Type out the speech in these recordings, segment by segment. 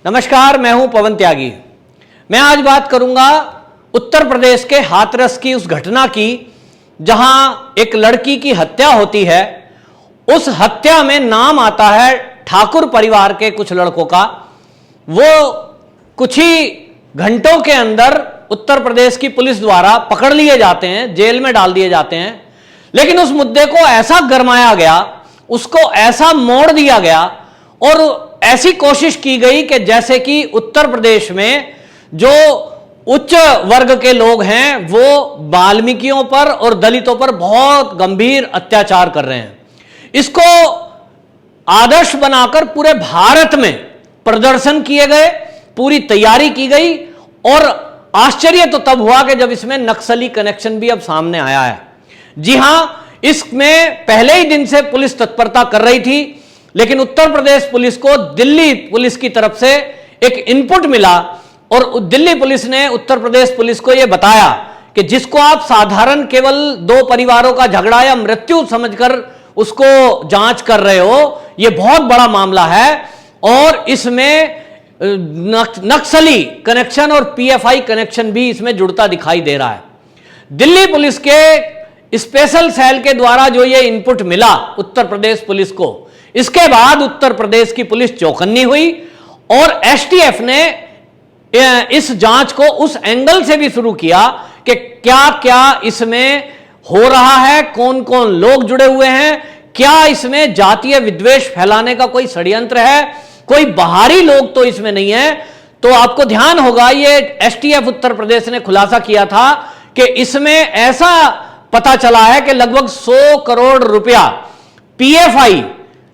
नमस्कार, मैं हूं पवन त्यागी। मैं आज बात करूंगा उत्तर प्रदेश के हाथरस की उस घटना की जहां एक लड़की की हत्या होती है। उस हत्या में नाम आता है ठाकुर परिवार के कुछ लड़कों का। वो कुछ ही घंटों के अंदर उत्तर प्रदेश की पुलिस द्वारा पकड़ लिए जाते हैं, जेल में डाल दिए जाते हैं। लेकिन उस मुद्दे को ऐसा गरमाया गया, उसको ऐसा मोड़ दिया गया और ऐसी कोशिश की गई कि जैसे कि उत्तर प्रदेश में जो उच्च वर्ग के लोग हैं वो वाल्मीकियों पर और दलितों पर बहुत गंभीर अत्याचार कर रहे हैं। इसको आदर्श बनाकर पूरे भारत में प्रदर्शन किए गए, पूरी तैयारी की गई और आश्चर्य तो तब हुआ कि जब इसमें नक्सली कनेक्शन भी अब सामने आया है। जी हां, इसमें पहले ही दिन से पुलिस तत्परता कर रही थी, लेकिन उत्तर प्रदेश पुलिस को दिल्ली पुलिस की तरफ से एक इनपुट मिला और दिल्ली पुलिस ने उत्तर प्रदेश पुलिस को यह बताया कि जिसको आप साधारण केवल दो परिवारों का झगड़ा या मृत्यु समझकर उसको जांच कर रहे हो, यह बहुत बड़ा मामला है और इसमें नक्सली कनेक्शन और पीएफआई कनेक्शन भी इसमें जुड़ता दिखाई दे रहा है। दिल्ली पुलिस के स्पेशल सेल के द्वारा जो ये इनपुट मिला उत्तर प्रदेश पुलिस को, इसके बाद उत्तर प्रदेश की पुलिस चौकन्नी हुई और एसटीएफ ने इस जांच को उस एंगल से भी शुरू किया कि क्या क्या इसमें हो रहा है, कौन कौन लोग जुड़े हुए हैं, क्या इसमें जातीय विद्वेष फैलाने का कोई षड्यंत्र है, कोई बाहरी लोग तो इसमें नहीं है। तो आपको ध्यान होगा, ये एसटीएफ उत्तर प्रदेश ने खुलासा किया था कि इसमें ऐसा पता चला है कि लगभग 100 करोड़ रुपया पीएफआई,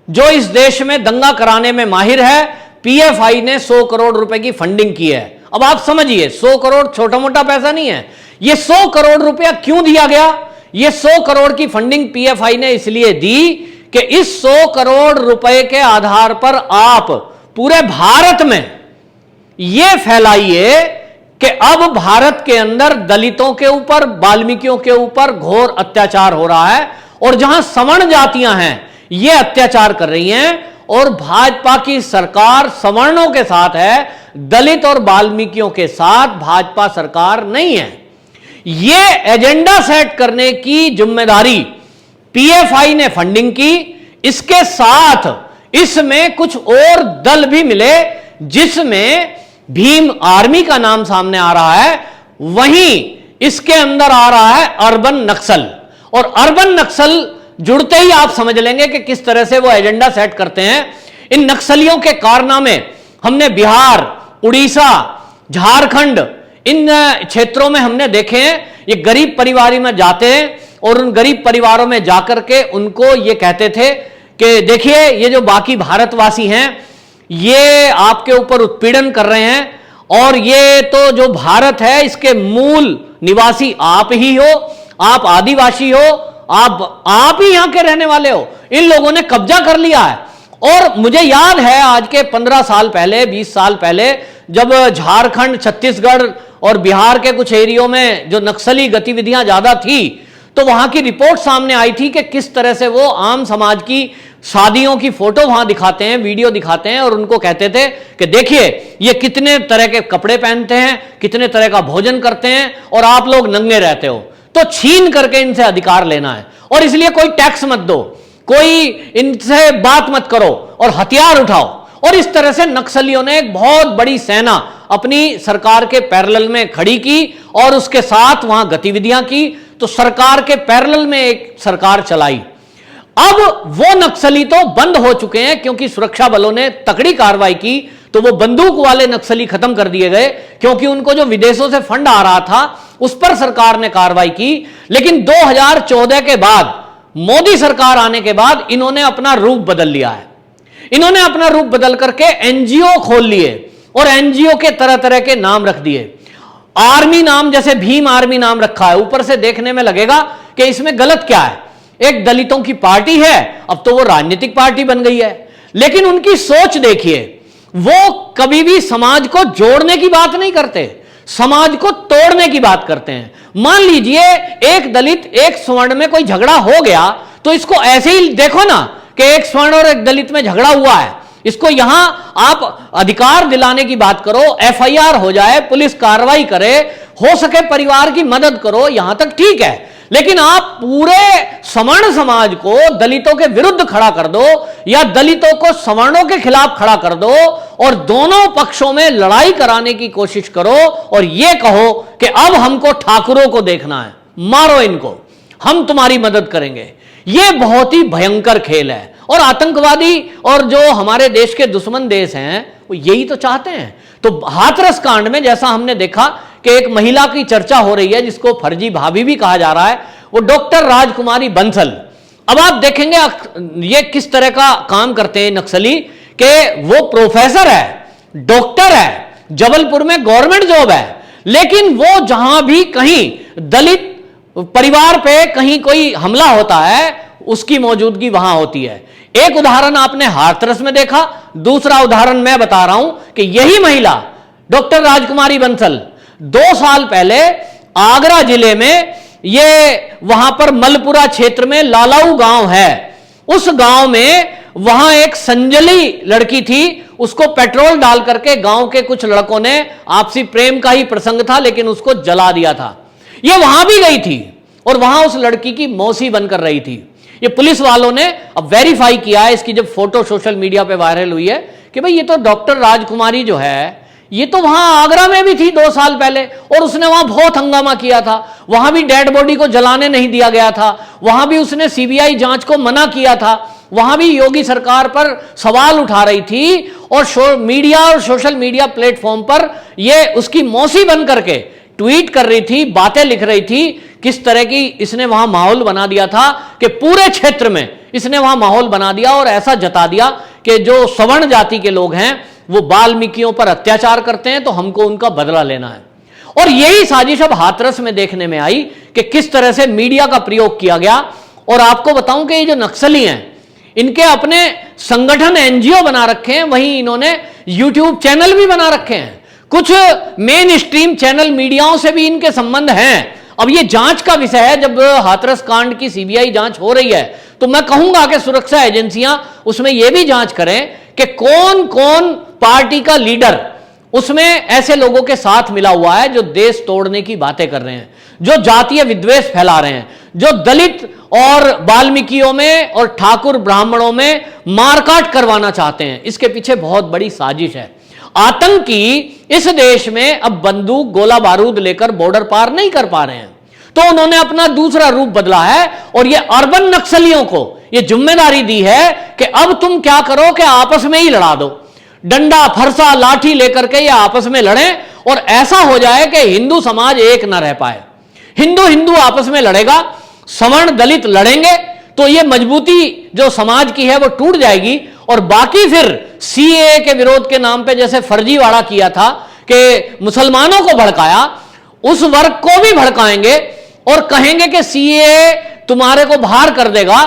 जो इस देश में दंगा कराने में माहिर है, पीएफआई ने 100 करोड़ रुपए की फंडिंग की है। अब आप समझिए, 100 करोड़ छोटा मोटा पैसा नहीं है। ये 100 करोड़ रुपया क्यों दिया गया? ये 100 करोड़ की फंडिंग पीएफआई ने इसलिए दी कि इस 100 करोड़ रुपए के आधार पर आप पूरे भारत में यह फैलाइए कि अब भारत के अंदर दलितों के ऊपर, वाल्मीकियों के ऊपर घोर अत्याचार हो रहा है और जहां सवर्ण जातियां हैं ये अत्याचार कर रही हैं और भाजपा की सरकार सवर्णों के साथ है, दलित और वाल्मीकियों के साथ भाजपा सरकार नहीं है। ये एजेंडा सेट करने की जिम्मेदारी पीएफआई ने फंडिंग की। इसके साथ इसमें कुछ और दल भी मिले जिसमें भीम आर्मी का नाम सामने आ रहा है, वहीं इसके अंदर आ रहा है अर्बन नक्सल। और अर्बन नक्सल जुड़ते ही आप समझ लेंगे कि किस तरह से वो एजेंडा सेट करते हैं। इन नक्सलियों के कारनामे हमने बिहार, उड़ीसा, झारखंड, इन क्षेत्रों में हमने देखे हैं। ये गरीब परिवार में जाते हैं और उन गरीब परिवारों में जाकर के उनको ये कहते थे कि देखिए, ये जो बाकी भारतवासी हैं ये आपके ऊपर उत्पीड़न कर रहे हैं और ये तो जो भारत है इसके मूल निवासी आप ही हो, आप आदिवासी हो, आप ही यहां के रहने वाले हो। इन लोगों ने कब्जा कर लिया है। और मुझे याद है आज के 15 साल पहले, 20 साल पहले, जब झारखंड, छत्तीसगढ़ और बिहार के कुछ एरियो में जो नक्सली गतिविधियां ज्यादा थी, तो वहां की रिपोर्ट सामने आई थी कि किस तरह से वो आम समाज की शादियों की फोटो वहां दिखाते हैं, वीडियो दिखाते हैं और उनको कहते थे कि देखिए ये कितने तरह के कपड़े पहनते हैं, कितने तरह का भोजन करते हैं और आप लोग नंगे रहते हो। तो छीन करके इनसे अधिकार लेना है और इसलिए कोई टैक्स मत दो, कोई इनसे बात मत करो और हथियार उठाओ। और इस तरह से नक्सलियों ने एक बहुत बड़ी सेना अपनी सरकार के पैरेलल में खड़ी की और उसके साथ वहां गतिविधियां की। तो सरकार के पैरेलल में एक सरकार चलाई। अब वो नक्सली तो बंद हो चुके हैं क्योंकि सुरक्षा बलों ने तकड़ी कार्रवाई की, तो वो बंदूक वाले नक्सली खत्म कर दिए गए क्योंकि उनको जो विदेशों से फंड आ रहा था उस पर सरकार ने कार्रवाई की। लेकिन 2014 के बाद, मोदी सरकार आने के बाद, इन्होंने अपना रूप बदल लिया है। इन्होंने अपना रूप बदल करके एनजीओ खोल लिए और एनजीओ के तरह तरह के नाम रख दिए। आर्मी नाम, जैसे भीम आर्मी नाम रखा है, ऊपर से देखने में लगेगा कि इसमें गलत क्या है। एक दलितों की पार्टी है, अब तो वो राजनीतिक पार्टी बन गई है, लेकिन उनकी सोच देखिए, वो कभी भी समाज को जोड़ने की बात नहीं करते, समाज को तोड़ने की बात करते हैं। मान लीजिए एक दलित, एक स्वर्ण में कोई झगड़ा हो गया तो इसको ऐसे ही देखो ना कि एक स्वर्ण और एक दलित में झगड़ा हुआ है, इसको यहां आप अधिकार दिलाने की बात करो, एफआईआर हो जाए, पुलिस कार्रवाई करे, हो सके परिवार की मदद करो, यहां तक ठीक है। लेकिन आप पूरे सवर्ण समाज को दलितों के विरुद्ध खड़ा कर दो या दलितों को सवर्णों के खिलाफ खड़ा कर दो और दोनों पक्षों में लड़ाई कराने की कोशिश करो और यह कहो कि अब हमको ठाकुरों को देखना है, मारो इनको, हम तुम्हारी मदद करेंगे। यह बहुत ही भयंकर खेल है और आतंकवादी और जो हमारे देश के दुश्मन देश हैं वो यही तो चाहते हैं। तो हाथरस कांड में जैसा हमने देखा कि एक महिला की चर्चा हो रही है जिसको फर्जी भाभी भी कहा जा रहा है, वो डॉक्टर राजकुमारी बंसल। अब आप देखेंगे ये किस तरह का काम करते हैं नक्सली कि वो प्रोफेसर है, डॉक्टर है, जबलपुर में गवर्नमेंट जॉब है, लेकिन वो जहां भी कहीं दलित परिवार पे कहीं कोई हमला होता है उसकी मौजूदगी वहां होती है। एक उदाहरण आपने हाथरस में देखा, दूसरा उदाहरण मैं बता रहा हूं कि यही महिला डॉक्टर राजकुमारी बंसल 2 साल पहले आगरा जिले में ये वहां पर मलपुरा क्षेत्र में लालाऊ गांव है, उस गांव में वहां एक संजली लड़की थी, उसको पेट्रोल डाल करके गांव के कुछ लड़कों ने, आपसी प्रेम का ही प्रसंग था लेकिन उसको जला दिया था। ये वहां भी गई थी और वहां उस लड़की की मौसी बनकर रही थी। ये पुलिस वालों ने अब वेरीफाई किया है, इसकी जब फोटो सोशल मीडिया पे वायरल हुई है कि भाई ये तो डॉक्टर राजकुमारी जो है ये तो वहां आगरा में भी थी 2 साल पहले और उसने वहां बहुत हंगामा किया था, वहां भी डेड बॉडी को जलाने नहीं दिया गया था, वहां भी उसने सीबीआई जांच को मना किया था, वहां भी योगी सरकार पर सवाल उठा रही थी और मीडिया और सोशल मीडिया प्लेटफॉर्म पर ये उसकी मौसी बन करके ट्वीट कर रही थी, बातें लिख रही थी। किस तरह की इसने वहां माहौल बना दिया था कि पूरे क्षेत्र में इसने वहां माहौल बना दिया और ऐसा जता दिया कि जो सवर्ण जाति के लोग हैं वो वाल्मीकियों पर अत्याचार करते हैं तो हमको उनका बदला लेना है। और यही साजिश अब हाथरस में देखने में आई कि किस तरह से मीडिया का प्रयोग किया गया। और आपको बताऊं कि ये जो नक्सली हैं इनके अपने संगठन एनजीओ बना रखे हैं, वहीं इन्होंने यूट्यूब चैनल भी बना रखे हैं, कुछ मेन स्ट्रीम चैनल मीडियाओं से भी इनके संबंध हैं। अब ये जांच का विषय है, जब हाथरस कांड की सीबीआई जांच हो रही है तो मैं कहूंगा कि सुरक्षा एजेंसियां उसमें यह भी जांच करें कि कौन कौन पार्टी का लीडर उसमें ऐसे लोगों के साथ मिला हुआ है जो देश तोड़ने की बातें कर रहे हैं, जो जातीय विद्वेष फैला रहे हैं, जो दलित और वाल्मीकियों में और ठाकुर ब्राह्मणों में मारकाट करवाना चाहते हैं। इसके पीछे बहुत बड़ी साजिश है। आतंकी इस देश में अब बंदूक गोला बारूद लेकर बॉर्डर पार नहीं कर पा रहे हैं, तो उन्होंने अपना दूसरा रूप बदला है और ये अर्बन नक्सलियों को ये जिम्मेदारी दी है कि अब तुम क्या करो कि आपस में ही लड़ा दो, डंडा फरसा लाठी लेकर के ये आपस में लड़ें और ऐसा हो जाए कि हिंदू समाज एक न रह पाए। हिंदू आपस में लड़ेगा, सवर्ण दलित लड़ेंगे तो ये मजबूती जो समाज की है वो टूट जाएगी और बाकी फिर सीएए के विरोध के नाम पे जैसे फर्जीवाड़ा किया था कि मुसलमानों को भड़काया, उस वर्ग को भी भड़काएंगे और कहेंगे कि सीएए तुम्हारे को बाहर कर देगा।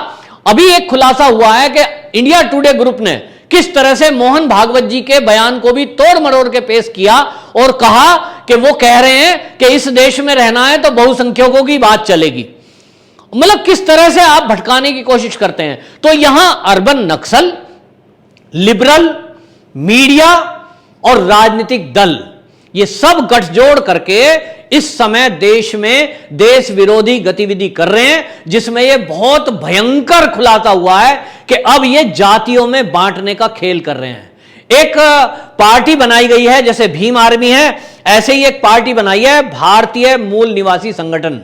अभी एक खुलासा हुआ है कि इंडिया टुडे ग्रुप ने किस तरह से मोहन भागवत जी के बयान को भी तोड़ मरोड़ के पेश किया और कहा कि वो कह रहे हैं कि इस देश में रहना है तो बहुसंख्यकों की बात चलेगी। मतलब किस तरह से आप भटकाने की कोशिश करते हैं। तो यहां अर्बन नक्सल, लिबरल, मीडिया और राजनीतिक दल ये सब गठजोड़ करके इस समय देश में देश विरोधी गतिविधि कर रहे हैं, जिसमें यह बहुत भयंकर खुलासा हुआ है कि अब ये जातियों में बांटने का खेल कर रहे हैं। एक पार्टी बनाई गई है, जैसे भीम आर्मी है ऐसे ही एक पार्टी बनाई है भारतीय मूल निवासी संगठन।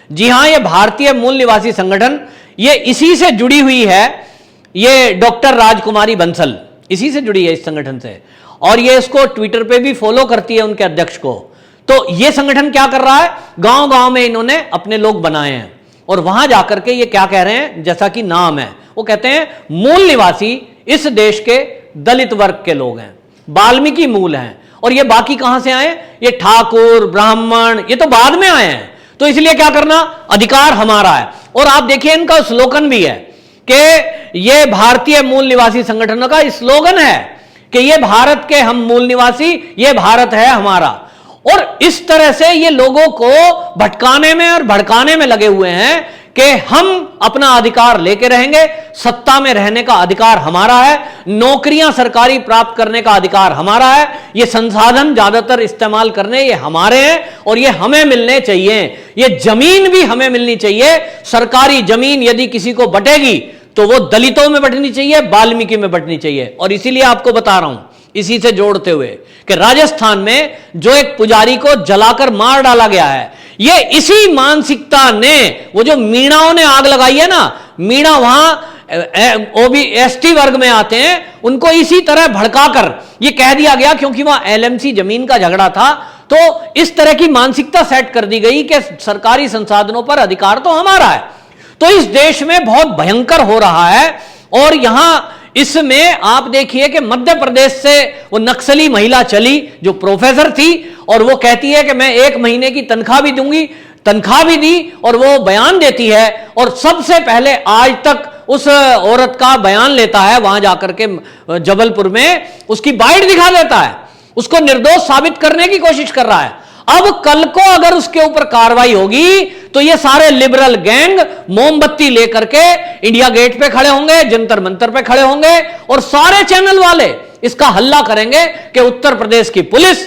जी हां, ये भारतीय मूल निवासी संगठन ये इसी से जुड़ी हुई है, ये डॉक्टर राजकुमारी बंसल इसी से जुड़ी है इस संगठन से, और ये इसको ट्विटर पे भी फॉलो करती है उनके अध्यक्ष को। तो ये संगठन क्या कर रहा है, गांव गांव में इन्होंने अपने लोग बनाए हैं और वहां जाकर के ये क्या कह रहे हैं, जैसा कि नाम है वो कहते हैं मूल निवासी इस देश के दलित वर्ग के लोग हैं, वाल्मीकि मूल हैं। और ये बाकी कहां से आए, ये ठाकुर ब्राह्मण ये तो बाद में आए हैं, तो इसलिए क्या करना, अधिकार हमारा है। और आप देखिए इनका स्लोगन भी है कि ये भारतीय मूल निवासी संगठनों का स्लोगन है कि ये भारत के हम मूल निवासी, ये भारत है हमारा। और इस तरह से ये लोगों को भटकाने में और भड़काने में लगे हुए हैं कि हम अपना अधिकार लेके रहेंगे, सत्ता में रहने का अधिकार हमारा है, नौकरियां सरकारी प्राप्त करने का अधिकार हमारा है, ये संसाधन ज्यादातर इस्तेमाल करने ये हमारे हैं और ये हमें मिलने चाहिए। ये जमीन भी हमें मिलनी चाहिए। सरकारी जमीन यदि किसी को बटेगी तो वो दलितों में बंटनी चाहिए, वाल्मीकि में बंटनी चाहिए। और इसीलिए आपको बता रहा हूं, इसी से जोड़ते हुए, कि राजस्थान में जो एक पुजारी को जलाकर मार डाला गया है, ये इसी मानसिकता ने, वो जो मीणाओं ने आग लगाई है ना, मीणा वहां ओबी एसटी वर्ग में आते हैं, उनको इसी तरह भड़काकर ये कह दिया गया, क्योंकि वहां एलएमसी जमीन का झगड़ा था, तो इस तरह की मानसिकता सेट कर दी गई कि सरकारी संसाधनों पर अधिकार तो हमारा है। तो इस देश में बहुत भयंकर हो रहा है। और यहां इसमें आप देखिए कि मध्य प्रदेश से वो नक्सली महिला चली जो प्रोफेसर थी, और वो कहती है कि मैं 1 महीने की तनख्वाह भी दूंगी, तनख्वाह भी दी, और वो बयान देती है। और सबसे पहले आज तक उस औरत का बयान लेता है, वहां जाकर के जबलपुर में उसकी बाइट दिखा देता है, उसको निर्दोष साबित करने की कोशिश कर रहा है। अब कल को अगर उसके ऊपर कार्रवाई होगी तो ये सारे लिबरल गैंग मोमबत्ती लेकर के इंडिया गेट पे खड़े होंगे, जंतर मंतर पे खड़े होंगे, और सारे चैनल वाले इसका हल्ला करेंगे कि उत्तर प्रदेश की पुलिस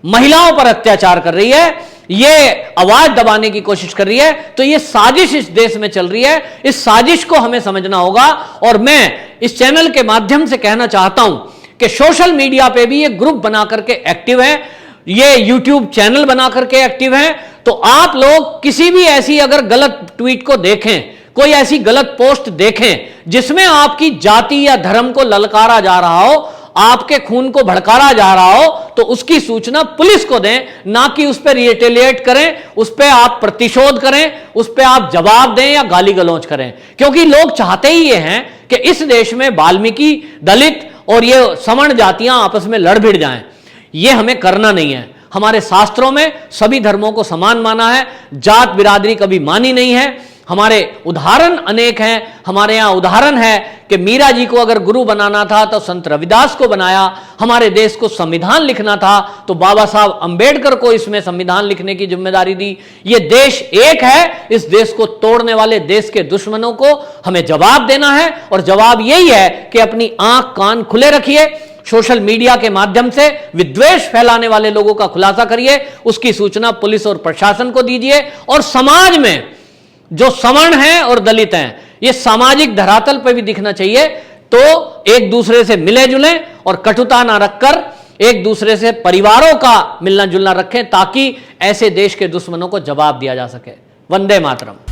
महिलाओं पर अत्याचार कर रही है, ये आवाज दबाने की कोशिश कर रही है। तो ये साजिश इस देश में चल रही है, इस साजिश को हमें समझना होगा। और मैं इस चैनल के माध्यम से कहना चाहता हूं कि सोशल मीडिया पे भी ये ग्रुप बना करके एक्टिव है, ये यूट्यूब चैनल बना करके एक्टिव हैं। तो आप लोग किसी भी ऐसी अगर गलत ट्वीट को देखें, कोई ऐसी गलत पोस्ट देखें जिसमें आपकी जाति या धर्म को ललकारा जा रहा हो, आपके खून को भड़कारा जा रहा हो, तो उसकी सूचना पुलिस को दें, ना कि उस पर रिटेलिएट करें, उस पर आप प्रतिशोध करें, उस पर आप जवाब दें या गाली गलौज करें। क्योंकि लोग चाहते ही ये हैं कि इस देश में वाल्मीकि, दलित और ये सवर्ण जातियां आपस में लड़ भिड़ जाएं। ये हमें करना नहीं है। हमारे शास्त्रों में सभी धर्मों को समान माना है, जात बिरादरी कभी मानी नहीं है। हमारे उदाहरण अनेक हैं। हमारे यहां उदाहरण है कि मीरा जी को अगर गुरु बनाना था तो संत रविदास को बनाया, हमारे देश को संविधान लिखना था तो बाबा साहब अंबेडकर को इसमें संविधान लिखने की जिम्मेदारी दी। ये देश एक है, इस देश को तोड़ने वाले देश के दुश्मनों को हमें जवाब देना है। और जवाब यही है कि अपनी आंख कान खुले रखिए, सोशल मीडिया के माध्यम से विद्वेष फैलाने वाले लोगों का खुलासा करिए, उसकी सूचना पुलिस और प्रशासन को दीजिए। और समाज में जो सवर्ण हैं और दलित हैं, ये सामाजिक धरातल पर भी दिखना चाहिए। तो एक दूसरे से मिले जुलें और कटुता ना रखकर एक दूसरे से परिवारों का मिलना जुलना रखें, ताकि ऐसे देश के दुश्मनों को जवाब दिया जा सके। वंदे मातरम।